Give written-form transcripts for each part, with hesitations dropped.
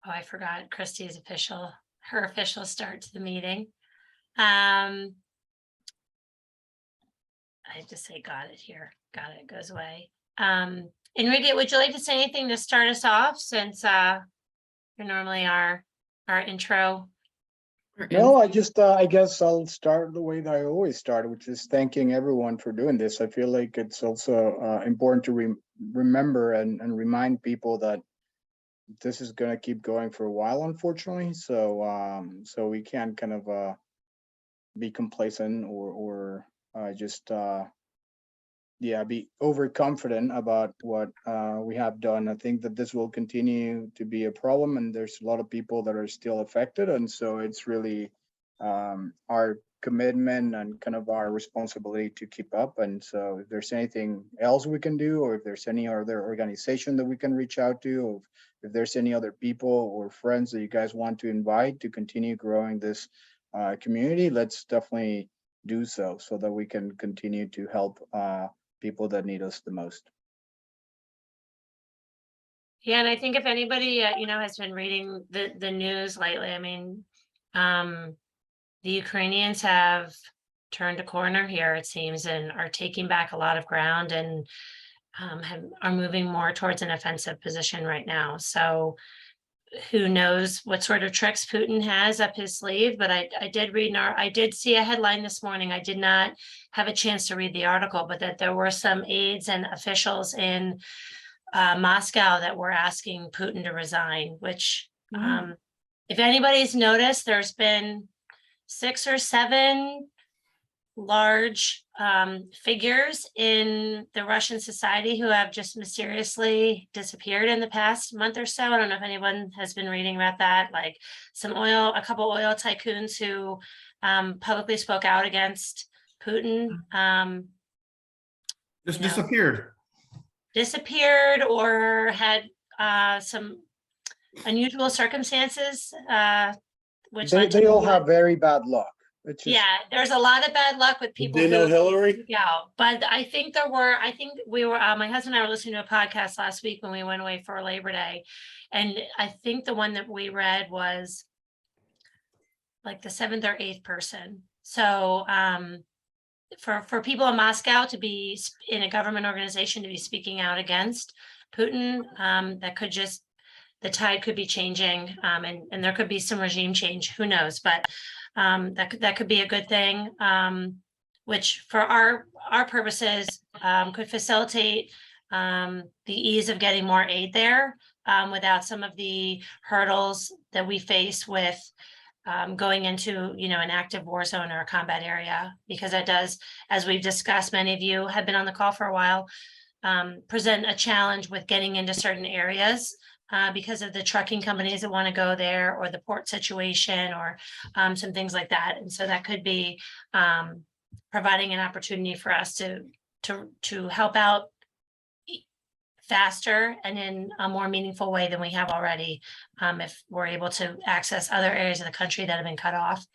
Oh, I forgot Christie's her official start to the meeting. I just say got it here. Got it, goes away. Enrique, would you like to say anything to start us off since you're normally our intro? No, I guess I'll start the way that I always start, which is thanking everyone for doing this. I feel like it's also important to remember and remind people that this is going to keep going for a while, unfortunately. So we can't kind of be complacent or just be overconfident about what we have done. I think that this will continue to be a problem, and there's a lot of people that are still affected, and so it's really our commitment and kind of our responsibility to keep up. And so if there's anything else we can do, or if there's any other organization that we can reach out to, or if there's any other people or friends that you guys want to invite to continue growing this community, let's definitely do so that we can continue to help people that need us the most. Yeah, and I think if anybody has been reading the news lately, I mean, the Ukrainians have turned a corner here, it seems, and are taking back a lot of ground and are moving more towards an offensive position right now. So who knows what sort of tricks Putin has up his sleeve, but I did read I did see a headline this morning. I did not have a chance to read the article, but that there were some aides and officials in Moscow that were asking Putin to resign, which if anybody's noticed, there's been 6 or 7 large figures in the Russian society who have just mysteriously disappeared in the past month or so. I don't know if anyone has been reading about that, like a couple oil tycoons who publicly spoke out against Putin. Just disappeared Or had some unusual circumstances, which they all have very bad luck. There's a lot of bad luck with people. Did they know Hillary? Yeah, but I think we were, my husband and I were listening to a podcast last week when we went away for Labor Day. And I think the one that we read was like the 7th or 8th person. So for people in Moscow to be in a government organization to be speaking out against Putin, the tide could be changing, and there could be some regime change, who knows, but that could be a good thing, which for our purposes could facilitate the ease of getting more aid there without some of the hurdles that we face with going into an active war zone or a combat area, because it does, as we've discussed, many of you have been on the call for a while, present a challenge with getting into certain areas because of the trucking companies that want to go there, or the port situation, or some things like that. And so that could be providing an opportunity for us to help out faster and in a more meaningful way than we have already, if we're able to access other areas of the country that have been cut off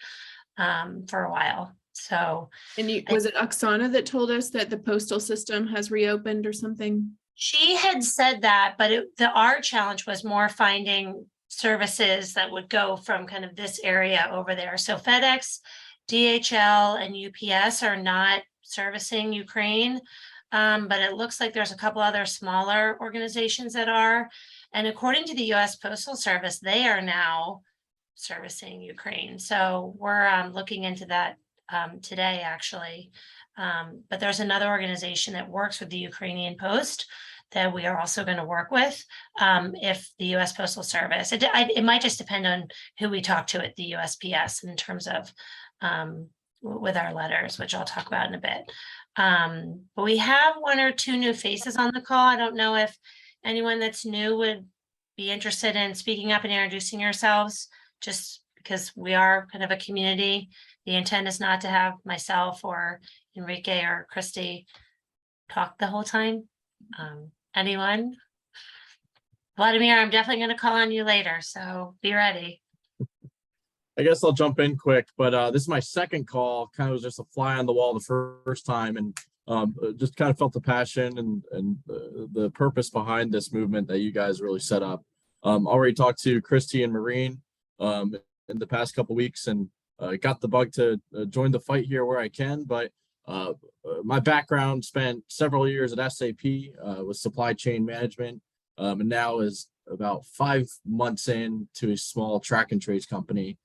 for a while. So, and was it Oksana that told us that the postal system has reopened or something? She had said that, but our challenge was more finding services that would go from kind of this area over there. So FedEx, DHL, and UPS are not servicing Ukraine, but it looks like there's a couple other smaller organizations that are. And according to the U.S. Postal Service, they are now servicing Ukraine. So we're looking into that today, actually. But there's another organization that works with the Ukrainian Post that we are also going to work with if the U.S. Postal Service. It might just depend on who we talk to at the USPS in terms of with our letters, which I'll talk about in a bit. But we have 1 or 2 new faces on the call. I don't know if anyone that's new would be interested in speaking up and introducing yourselves, just because we are kind of a community. The intent is not to have myself or Enrique or Christy talk the whole time. Anyone? Vladimir, I'm definitely going to call on you later, so be ready. I guess I'll jump in quick, but this is my second call. Kind of was just a fly on the wall the first time, and just kind of felt the passion and the purpose behind this movement that you guys really set up. Already talked to Christy and Marine in the past couple weeks, and got the bug to join the fight here where I can. But my background spent several years at SAP with supply chain management, and now is about 5 months into a small track and trace company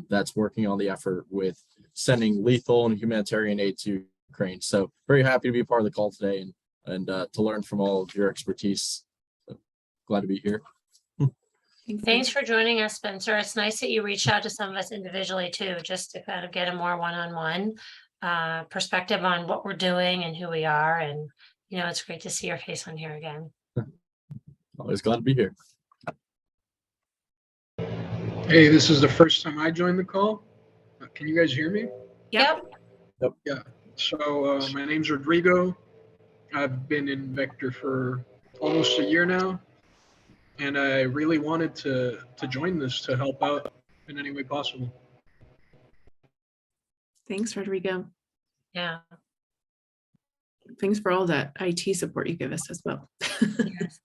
that's working on the effort with sending lethal and humanitarian aid to Ukraine. So very happy to be a part of the call today and to learn from all of your expertise. So glad to be here. Thanks for joining us, Spencer. It's nice that you reached out to some of us individually too, just to kind of get a more one-on-one perspective on what we're doing and who we are. And, you know, it's great to see your face on here again. Always glad to be here. Hey, this is the first time I joined the call. Can you guys hear me? Yep. Yeah. So my name's Rodrigo. I've been in Vector for almost a year now, and I really wanted to join this to help out in any way possible. Thanks, Rodrigo. Yeah. Thanks for all that IT support you give us as well. Yes.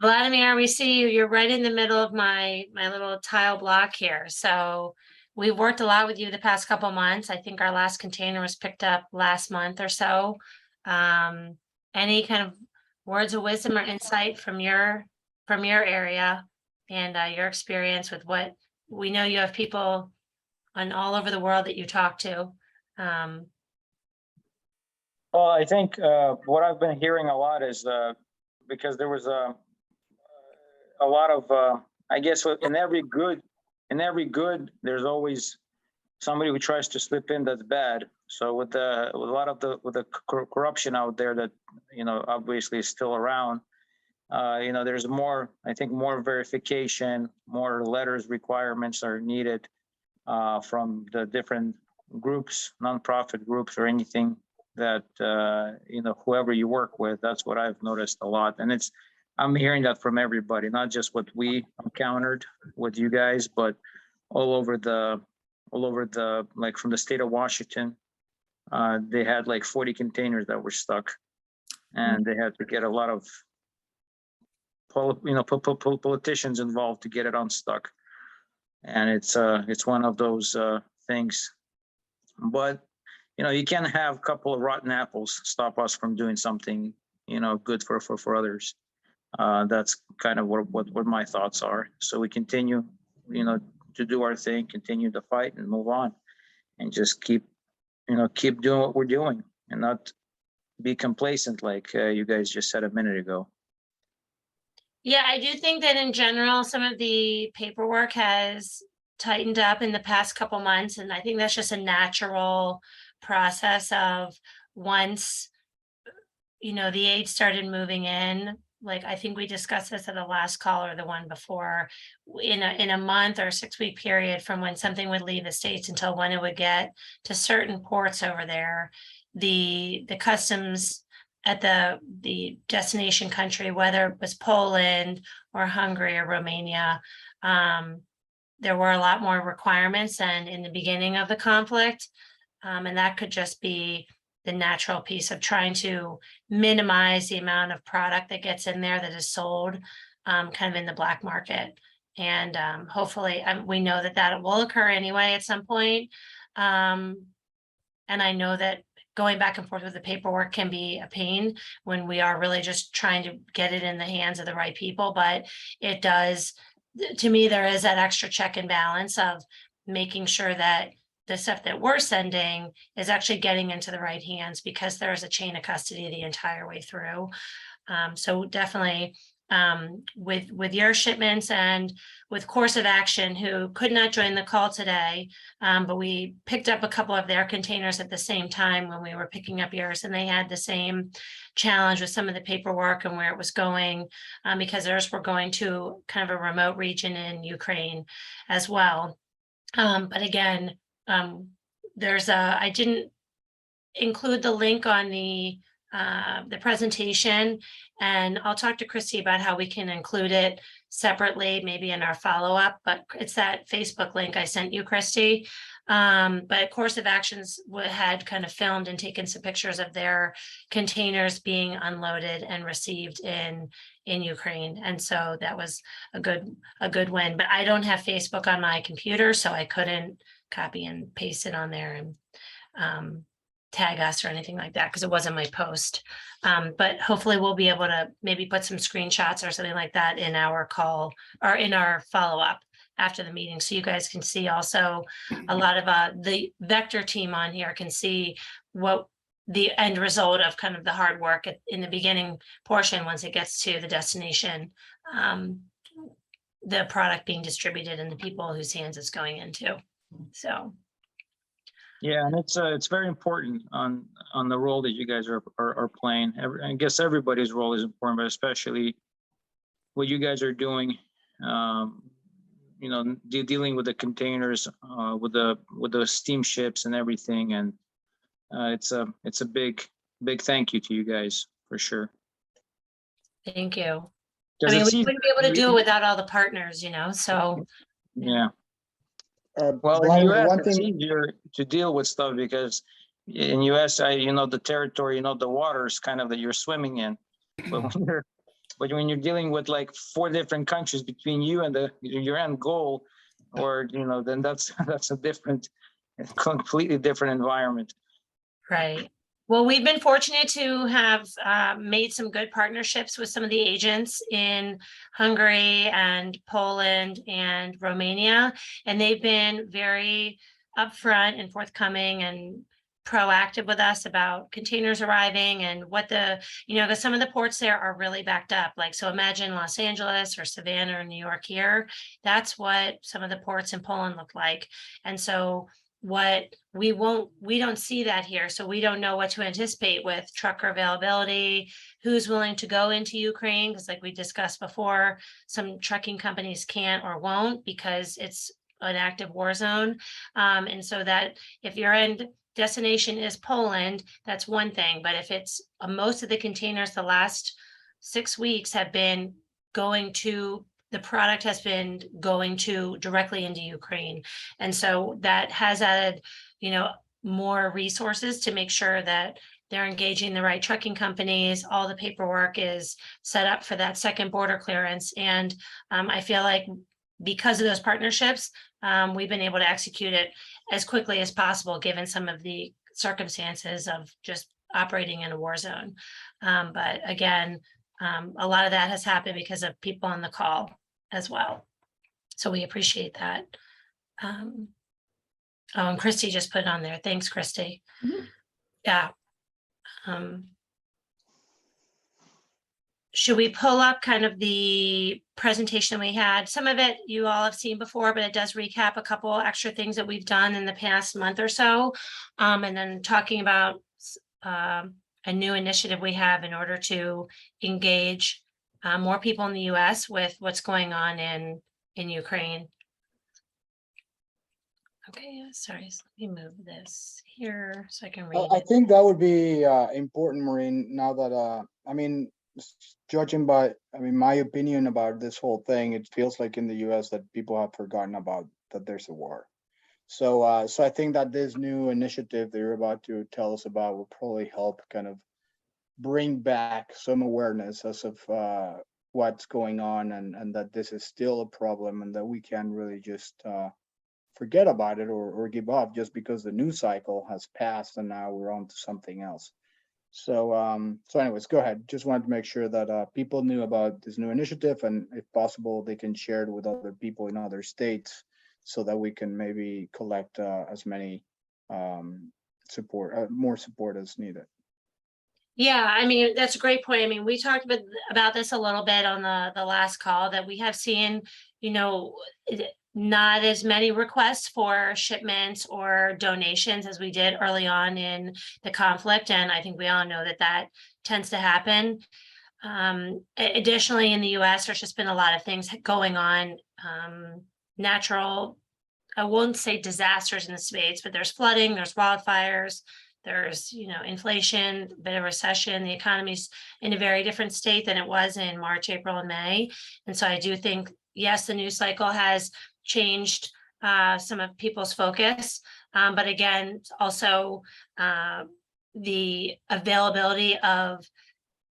Vladimir, we see you. You're right in the middle of my little tile block here. So we've worked a lot with you the past couple of months. I think our last container was picked up last month or so. Any kind of words of wisdom or insight from your area and your experience with what we know? You have people on all over the world that you talk to. Well, I think what I've been hearing a lot is because there was a lot of I guess in every good there's always somebody who tries to slip in that's bad. So with a lot of the corruption out there that, you know, obviously is still around, you know, there's more, I think more verification, more letters requirements are needed from the different groups, nonprofit groups or anything that, you know, whoever you work with. That's what I've noticed a lot. And I'm hearing that from everybody, not just what we encountered with you guys, but all over the, like from the state of Washington, they had like 40 containers that were stuck, and they had to get a lot of, politicians involved to get it unstuck. And it's one of those things. But, you know, you can't have a couple of rotten apples stop us from doing something, you know, good for others. That's kind of what my thoughts are. So we continue, you know, to do our thing, continue to fight and move on, and just keep doing what we're doing and not be complacent like you guys just said a minute ago. Yeah, I do think that in general, some of the paperwork has tightened up in the past couple months. And I think that's just a natural process of once, you know, the aid started moving in. Like, I think we discussed this at the last call or the one before, in a month or 6-week period from when something would leave the States until when it would get to certain ports over there, the customs at the destination country, whether it was Poland or Hungary or Romania, there were a lot more requirements than in the beginning of the conflict. And that could just be the natural piece of trying to minimize the amount of product that gets in there that is sold kind of in the black market. And hopefully we know that will occur anyway at some point. And I know that going back and forth with the paperwork can be a pain when we are really just trying to get it in the hands of the right people. But it does, to me, there is that extra check and balance of making sure that the stuff that we're sending is actually getting into the right hands, because there's a chain of custody the entire way through. So definitely with your shipments and with Course of Action, who could not join the call today, but we picked up a couple of their containers at the same time when we were picking up yours, and they had the same challenge with some of the paperwork and where it was going, because theirs were going to kind of a remote region in Ukraine as well. But again, I didn't include the link on the presentation, and I'll talk to Christy about how we can include it separately, maybe in our follow-up, but it's that Facebook link I sent you, Christy. But Course of Actions had kind of filmed and taken some pictures of their containers being unloaded and received in Ukraine. And so that was a good win. But I don't have Facebook on my computer, so I couldn't copy and paste it on there and tag us or anything like that because it wasn't my post. But hopefully we'll be able to maybe put some screenshots or something like that in our call or in our follow-up after the meeting, so you guys can see also a lot of the Vector team on here can see what the end result of kind of the hard work in the beginning portion once it gets to the destination, the product being distributed and the people whose hands it's going into. So Yeah, and it's very important on the role that you guys are playing. I guess everybody's role is important, but especially what you guys are doing. You know, dealing with the containers, with the steamships and everything, and it's a big thank you to you guys for sure. thank you. I 'Cause mean, it's we easy- wouldn't be able to do it without all the partners, you know, so. Yeah. Well, in the US, it's easier to deal with stuff because in US, you know, the territory, you know, the water is kind of that you're swimming in. But when you're dealing with like 4 different countries between you and your end goal, or, you know, then that's a completely different environment. Right. Well, we've been fortunate to have made some good partnerships with some of the agents in Hungary and Poland and Romania, and they've been very upfront and forthcoming and proactive with us about containers arriving and what because some of the ports there are really backed up. Like, so imagine Los Angeles or Savannah or New York here. That's what some of the ports in Poland look like. And so we don't see that here. So we don't know what to anticipate with trucker availability, who's willing to go into Ukraine. Because like we discussed before, some trucking companies can't or won't because it's an active war zone. And so that if your end destination is Poland, that's one thing. But if it's most of the containers the last 6 weeks have been going to the product has been going to directly into Ukraine. And so that has added, more resources to make sure that they're engaging the right trucking companies. All the paperwork is set up for that second border clearance. And I feel like because of those partnerships, we've been able to execute it as quickly as possible, given some of the circumstances of just operating in a war zone. But again, a lot of that has happened because of people on the call as well. So we appreciate that. And Christy just put it on there. Thanks, Christy. Mhm. Yeah. Should we pull up kind of the presentation we had? Some of it you all have seen before, but it does recap a couple extra things that we've done in the past month or so. And then talking about a new initiative we have in order to engage more people in the US with what's going on in Ukraine. Okay, sorry, so let me move this here so I can read I it. think that would be important, Maureen, now that, judging by, my opinion about this whole thing, it feels like in the US that people have forgotten about that there's a war. So I think that this new initiative that you're about to tell us about will probably help kind of bring back some awareness as of what's going on and that this is still a problem and that we can't really just forget about it or give up just because the news cycle has passed and now we're on to something else. So anyways, go ahead. Just wanted to make sure that people knew about this new initiative, and if possible, they can share it with other people in other states so that we can maybe collect as many more support as needed. Yeah, that's a great point. We talked about this a little bit on the last call, that we have seen, not as many requests for shipments or donations as we did early on in the conflict. And I think we all know that tends to happen. Additionally, in the US, there's just been a lot of things going on, natural, I won't say disasters in the States, but there's flooding, there's wildfires, there's, inflation, a bit of recession. The economy's in a very different state than it was in March, April, and May. And so I do think, yes, the news cycle has changed some of people's focus. But again, also the availability of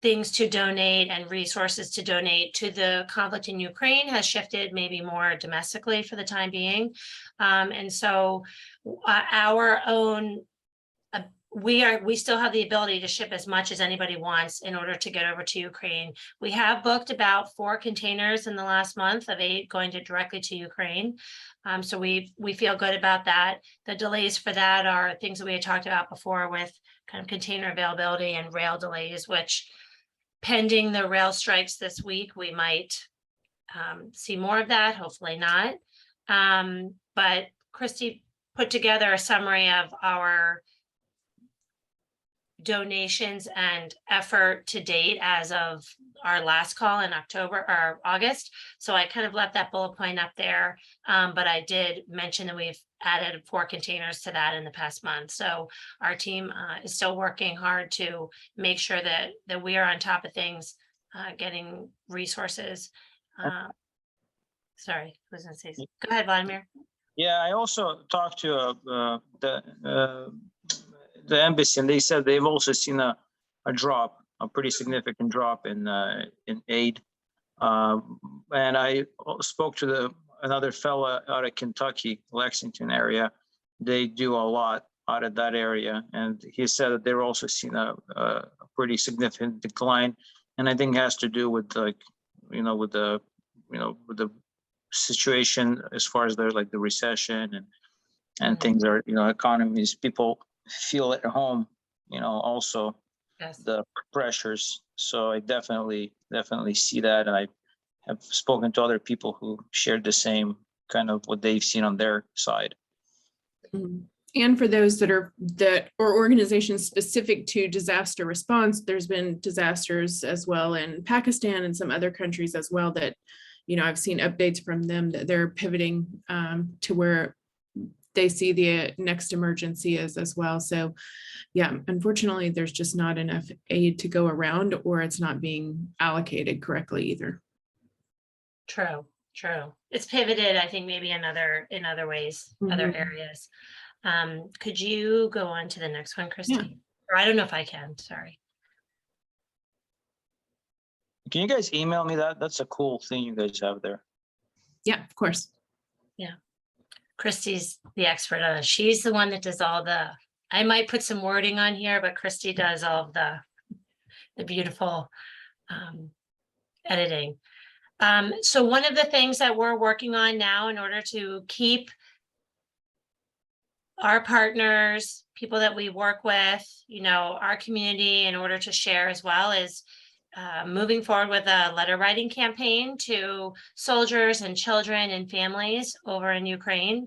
things to donate and resources to donate to the conflict in Ukraine has shifted maybe more domestically for the time being. And so our own, we still have the ability to ship as much as anybody wants in order to get over to Ukraine. We have booked about 4 containers in the last month of aid going directly to Ukraine. So we feel good about that. The delays for that are things that we had talked about before with kind of container availability and rail delays, which pending the rail strikes this week, we might see more of that, hopefully not. But Christy put together a summary of our donations and effort to date as of our last call in October or August. So I kind of left that bullet point up there. But I did mention that we've added 4 containers to that in the past month. So our team is still working hard to make sure that we are on top of things, getting resources. Sorry, I was gonna say, go ahead, Vladimir. Yeah, I also talked to the embassy, and they said they've also seen a drop, a pretty significant drop in aid. And I spoke to another fella out of Kentucky, Lexington area. They do a lot out of that area, and he said that they're also seeing a pretty significant decline. And I think it has to do with with the situation as far as there's like the recession and things are, economies, people feel at home, also Yes. the pressures. So I definitely see that. And I have spoken to other people who shared the same kind of what they've seen on their side. And for those that are organizations specific to disaster response, there's been disasters as well in Pakistan and some other countries as well that, I've seen updates from them that they're pivoting to where they see the next emergency is as well. So yeah, unfortunately, there's just not enough aid to go around, or it's not being allocated correctly either. True. It's pivoted, I think, maybe in other ways, other areas. Could you go on to the next one, Christy? Yeah. Or I don't know if I can, sorry. Can you guys email me that? That's a cool thing you guys have there. Yeah, of course. Christy's the expert on it. She's the one that does all I might put some wording on here, but Christy does all of the beautiful editing. So one of the things that we're working on now in order to keep our partners, people that we work with, our community, in order to share as well, is moving forward with a letter writing campaign to soldiers and children and families over in Ukraine.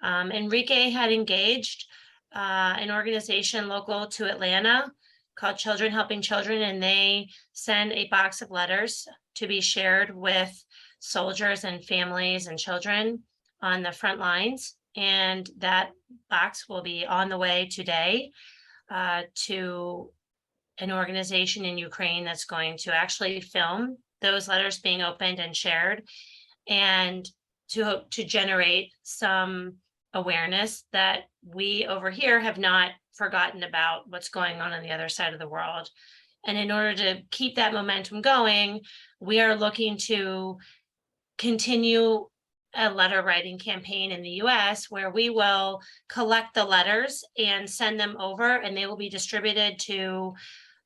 Enrique had engaged an organization local to Atlanta called Children Helping Children, and they send a box of letters to be shared with soldiers and families and children on the front lines. And that box will be on the way today to an organization in Ukraine that's going to actually film those letters being opened and shared, and to hope to generate some awareness that we over here have not forgotten about what's going on the other side of the world. And in order to keep that momentum going, we are looking to continue a letter writing campaign in the US, where we will collect the letters and send them over, and they will be distributed to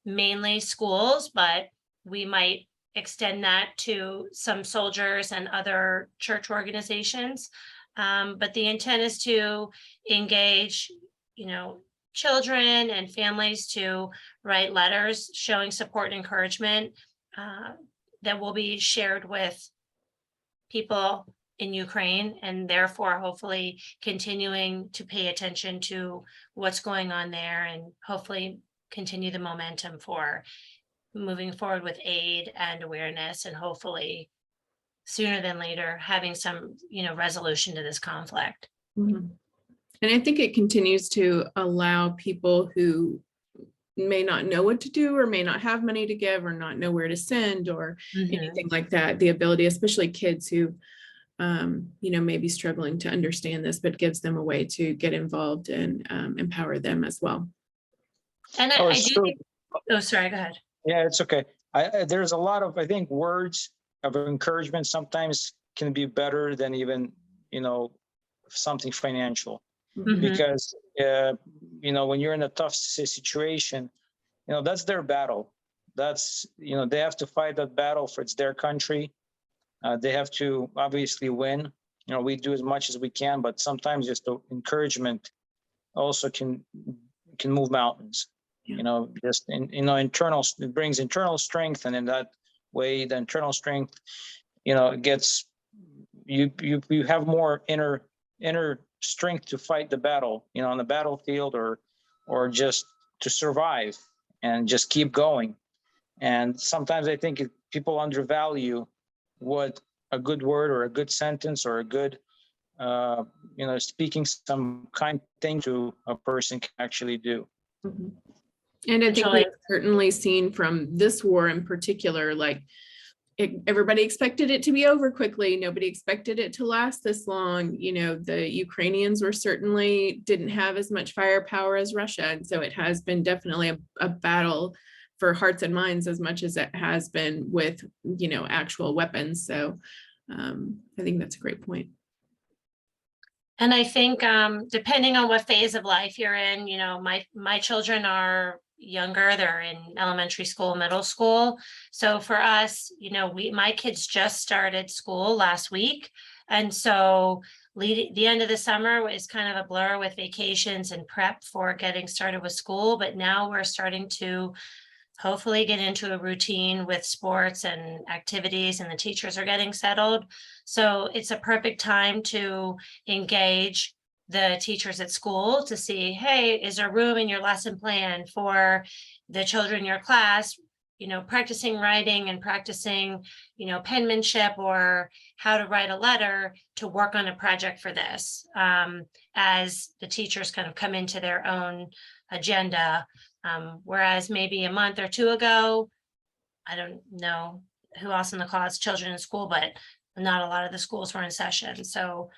mainly schools, but we might extend that to some soldiers and other church organizations. But the intent is to engage, children and families to write letters showing support and encouragement that will be shared with people in Ukraine, and therefore hopefully continuing to pay attention to what's going on there, and hopefully continue the momentum for moving forward with aid and awareness, and hopefully sooner than later having some, resolution to this conflict. And I think it continues to allow people who may not know what to do, or may not have money to give, or not know where to send, or anything like that, the ability, especially kids who maybe struggling to understand this, but gives them a way to get involved and empower them as well. And Oh, I it's do true. think, oh, sorry, go ahead. Yeah, it's okay. There's a lot of, I think, words of encouragement sometimes can be better than even, something financial. Mhm. Because, when you're in a tough situation, that's their battle. That's, they have to fight that battle for it's their country. They have to obviously win. We do as much as we can, but sometimes just the encouragement also can move mountains. Yeah. Just internal, it brings internal strength, and in that way, the internal strength, gets you have more inner strength to fight the battle, on the battlefield, or just to survive and just keep going. And sometimes I think people undervalue what a good word or a good sentence or a good, speaking some kind thing to a person can actually do. Mhm. And I think Actually- we've certainly seen from this war in particular, like everybody expected it to be over quickly. Nobody expected it to last this long. The Ukrainians certainly didn't have as much firepower as Russia. And so it has been definitely a battle for hearts and minds as much as it has been with, actual weapons. So I think that's a great point. And I think depending on what phase of life you're in, my children are younger, they're in elementary school, middle school. So for us, my kids just started school last week. And so the end of the summer is kind of a blur with vacations and prep for getting started with school. But now we're starting to hopefully get into a routine with sports and activities, and the teachers are getting settled. So it's a perfect time to engage the teachers at school to see, hey, is there room in your lesson plan for the children in your class, practicing writing and practicing, penmanship or how to write a letter to work on a project for this, as the teachers kind of come into their own agenda. Whereas maybe a month or two ago, I don't know who else in the call has children in school, but not a lot of the schools were in session. So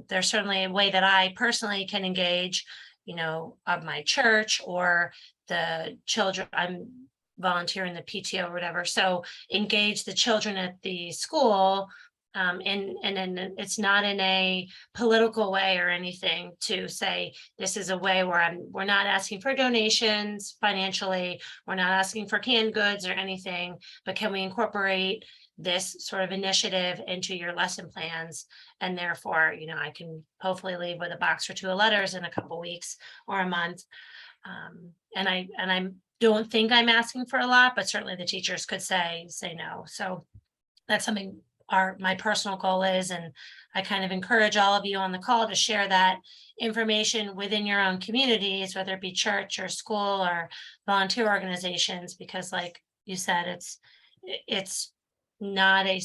there's certainly a way that I personally can engage, of my church or the children. I'm volunteering the PTO or whatever. So engage the children at the school. And then it's not in a political way or anything to say, this is a way where we're not asking for donations financially. We're not asking for canned goods or anything, but can we incorporate this sort of initiative into your lesson plans? And therefore, I can hopefully leave with a box or two of letters in a couple weeks or a month. And I don't think I'm asking for a lot, but certainly the teachers could say no. So that's something my personal goal is, and I kind of encourage all of you on the call to share that information within your own communities, whether it be church or school or volunteer organizations, because like you said, it's not a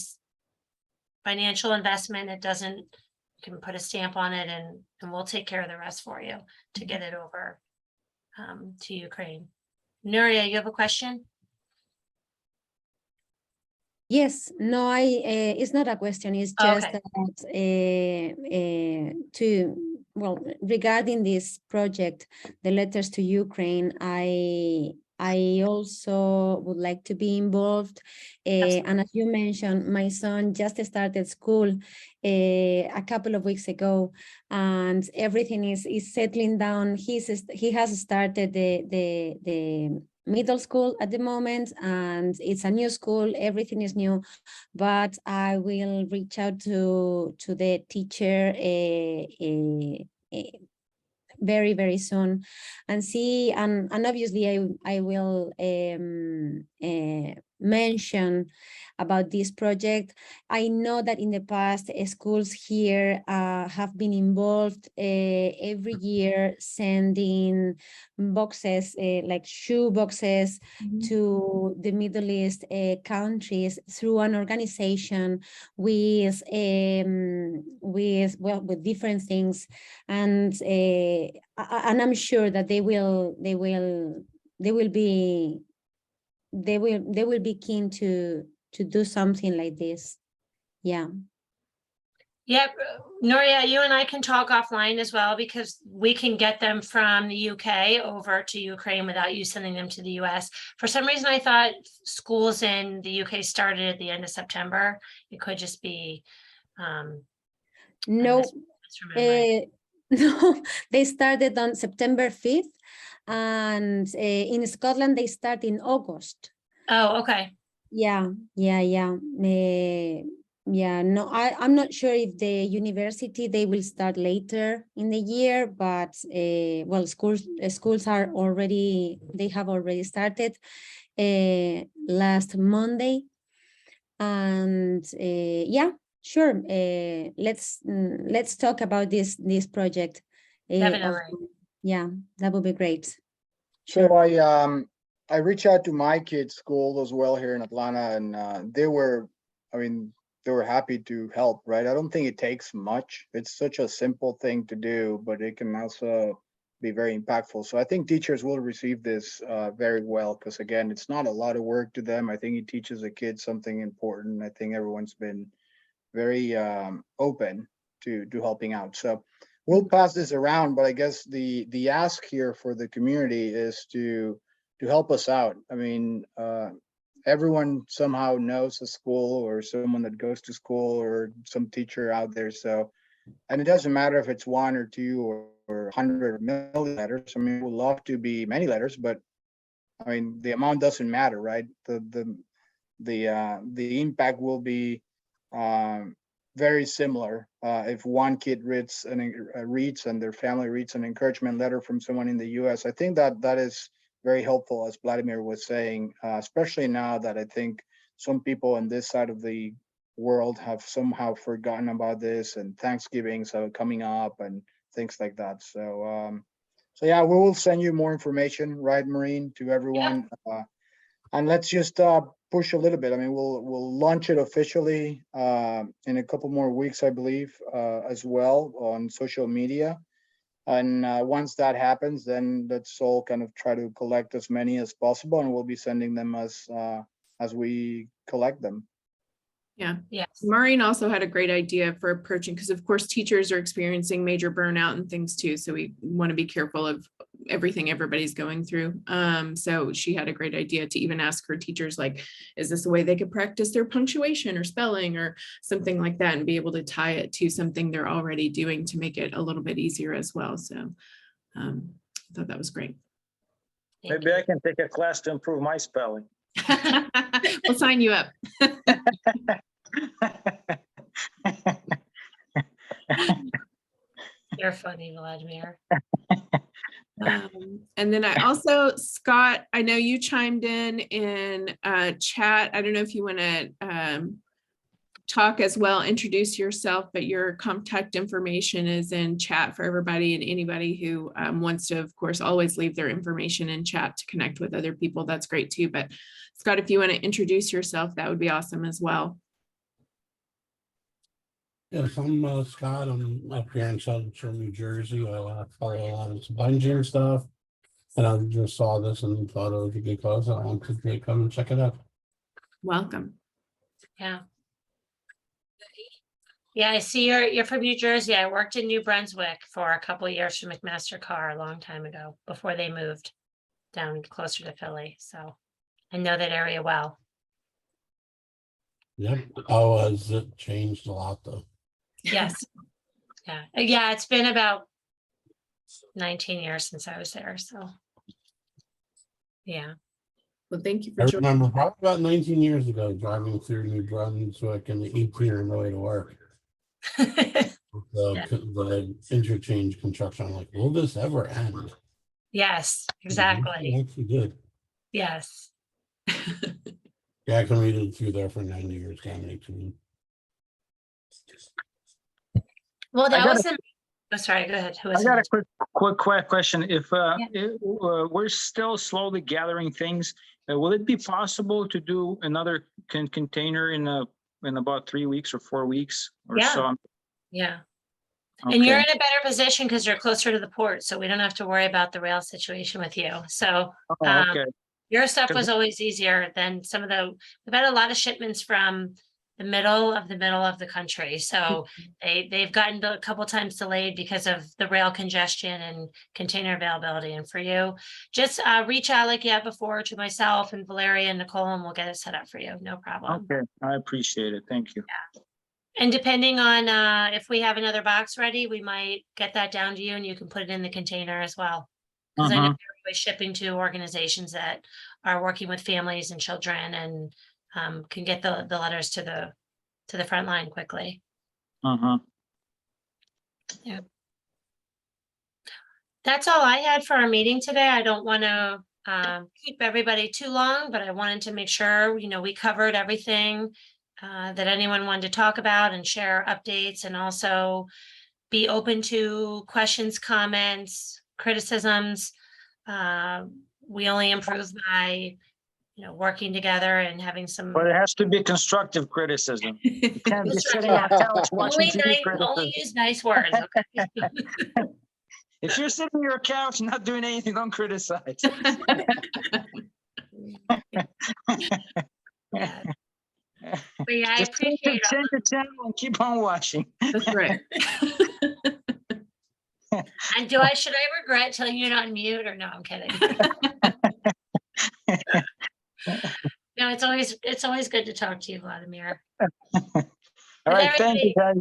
financial investment. It doesn't, you can put a stamp on it and we'll take care of the rest for you to get it over to Ukraine. Nuria, you have a question? Yes, no, it's not a question, it's just Okay. that regarding this project, the letters to Ukraine, I also would like to be involved. And as you mentioned, my son just started school a couple of weeks ago, and everything is settling down. He has started the middle school at the moment, and it's a new school, everything is new, but I will reach out to the teacher very, very soon and see, and obviously I will mention about this project. I know that in the past schools here have been involved every year, sending boxes like shoe boxes to the Middle East countries through an organization with different things, and I'm sure that they will be keen to do something like this. Yeah. Yep, Noria, you and I can talk offline as well, because we can get them from the UK over to Ukraine without you sending them to the US. For some reason, I thought schools in the UK started at the end of September. It could just be, I'm No, misremembering. no, they started on September 5th, and in Scotland they start in August. Oh, okay. Yeah. Yeah, no, I'm not sure if the university, they will start later in the year, but well, schools are already, they have already started last Monday. And yeah, sure. Let's talk about this project. Definitely. Yeah, that would be great. So Sure. I reached out to my kids' school as well here in Atlanta, and they were, I mean, they were happy to help, right? I don't think it takes much. It's such a simple thing to do, but it can also be very impactful. So I think teachers will receive this very well, because again, it's not a lot of work to them. I think it teaches the kids something important. I think everyone's been very open to helping out. So we'll pass this around, but I guess the ask here for the community is to help us out. I mean, everyone somehow knows a school or someone that goes to school or some teacher out there. So, and it doesn't matter if it's one or two or 100 million letters. I mean, we'd love to be many letters, but I mean, the amount doesn't matter, right? The impact will be very similar if one kid reads and their family reads an encouragement letter from someone in the U.S. I think that is very helpful, as Vladimir was saying, especially now that I think some people on this side of the world have somehow forgotten about this, and Thanksgivings are coming up and things like that. So yeah, we will send you more information, right, Maureen, to everyone. And let's just push a little bit. I mean, we'll launch it officially in a couple more weeks, I believe, as well on social media. And once that happens, then let's all kind of try to collect as many as possible, and we'll be sending them as we collect them. Yeah. Yes. Maureen also had a great idea for approaching, because of course teachers are experiencing major burnout and things too. So we want to be careful of everything everybody's going through. So she had a great idea to even ask her teachers, like, is this a way they could practice their punctuation or spelling or something like that, and be able to tie it to something they're already doing to make it a little bit easier as well. So I thought that was great. Maybe I can take a class to improve my spelling. We'll sign you up. You're funny, Vladimir. And then I also, Scott, I know you chimed in chat. I don't know if you want to talk as well, introduce yourself, but your contact information is in chat for everybody, and anybody who wants to, of course, always leave their information in chat to connect with other people. That's great too. But Scott, if you want to introduce yourself, that would be awesome as well. Yes, I'm Scott. I'm up here in Southern New Jersey. I follow a lot of bungee stuff, and I just saw this and thought it was a good cause. I wanted to come and check it out. Welcome. Yeah. Yeah, I see you're from New Jersey. I worked in New Brunswick for a couple of years for McMaster Carr a long time ago, before they moved down closer to Philly. So I know that area well. Yep. Oh, has it changed a lot though? Yes. Yeah. Yeah, it's been about 19 years since I was there. So yeah. Well, thank you I for joining. remember probably about 19 years ago driving through New Brunswick and the 18 on the way to work. The interchange construction. I'm like, will this ever end? Yes, exactly. It actually did. Yes. Yeah, I commuted through there for 9 years down 18. Well, that was oh, sorry, go ahead. Who was I got it? a quick question. If we're still slowly gathering things, will it be possible to do another container in about 3 weeks or 4 weeks or Yeah. so? Yeah. Okay. And you're in a better position because you're closer to the port, so we don't have to worry about the rail situation with you. So Okay. your stuff was always easier than some of we've had a lot of shipments from the middle of the country. So they've gotten a couple times delayed because of the rail congestion and container availability. And for you, just reach out like you had before to myself and Valeria and Nicole, and we'll get it set up for you. No problem. Okay, I appreciate it. Thank you. And depending on if we have another box ready, we might get that down to you and you can put it in the container as well. Because I know we're shipping to organizations that are working with families and children and can get the letters to the front line quickly. That's all I had for our meeting today. I don't want to keep everybody too long, but I wanted to make sure, we covered everything that anyone wanted to talk about and share updates, and also be open to questions, comments, criticisms. We only improve by, working together and having some. But it has to be constructive criticism. You can't be sitting on a couch watching TV Only criticism. use nice words. Okay? If you're sitting on your couch not doing anything, don't criticize. Yeah. But yeah, I Just appreciate change the channel and keep on watching. That's right. And should I regret telling you to unmute or no? I'm kidding. No, it's always good to talk to you, Vladimir. All right, thank you, guys.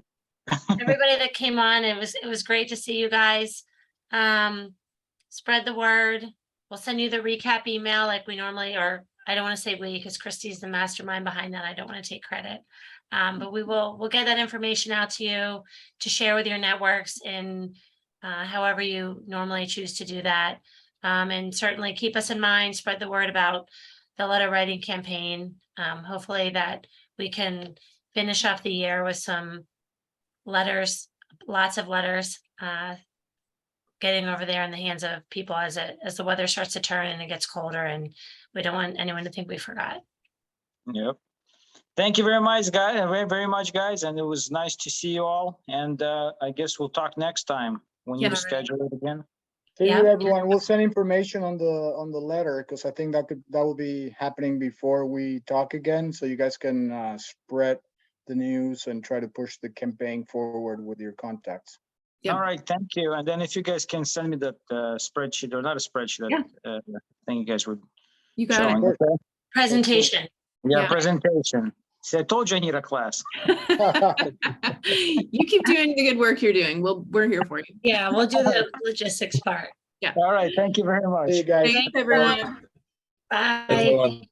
Everybody that came on, it was great to see you guys. Spread the word. We'll send you the recap email like we normally, or I don't want to say we, because Christy's the mastermind behind that. I don't want to take credit. But we'll get that information out to you to share with your networks in however you normally choose to do that. And certainly keep us in mind, spread the word about the letter writing campaign. Hopefully that we can finish off the year with some letters, lots of letters, getting over there in the hands of people as the weather starts to turn and it gets colder, and we don't want anyone to think we forgot. Yep. Thank you very much, guys. Very much, guys. And it was nice to see you all. And I guess we'll talk next time when you schedule it again. Thank Yeah. you, everyone. We'll send information on the letter, because I think that will be happening before we talk again, so you guys can spread the news and try to push the campaign forward with your contacts. Yep. All right, thank you. And then if you guys can send me that spreadsheet, or not a spreadsheet, that thing you guys were You got showing. it. Okay? Presentation. Yeah, Yeah. presentation. See, I told you I need a class. You keep doing the good work you're doing. We're here for you. Yeah, we'll do the logistics part. All right, thank you very much. Hey, guys. Thanks, everyone. Bye. Everyone.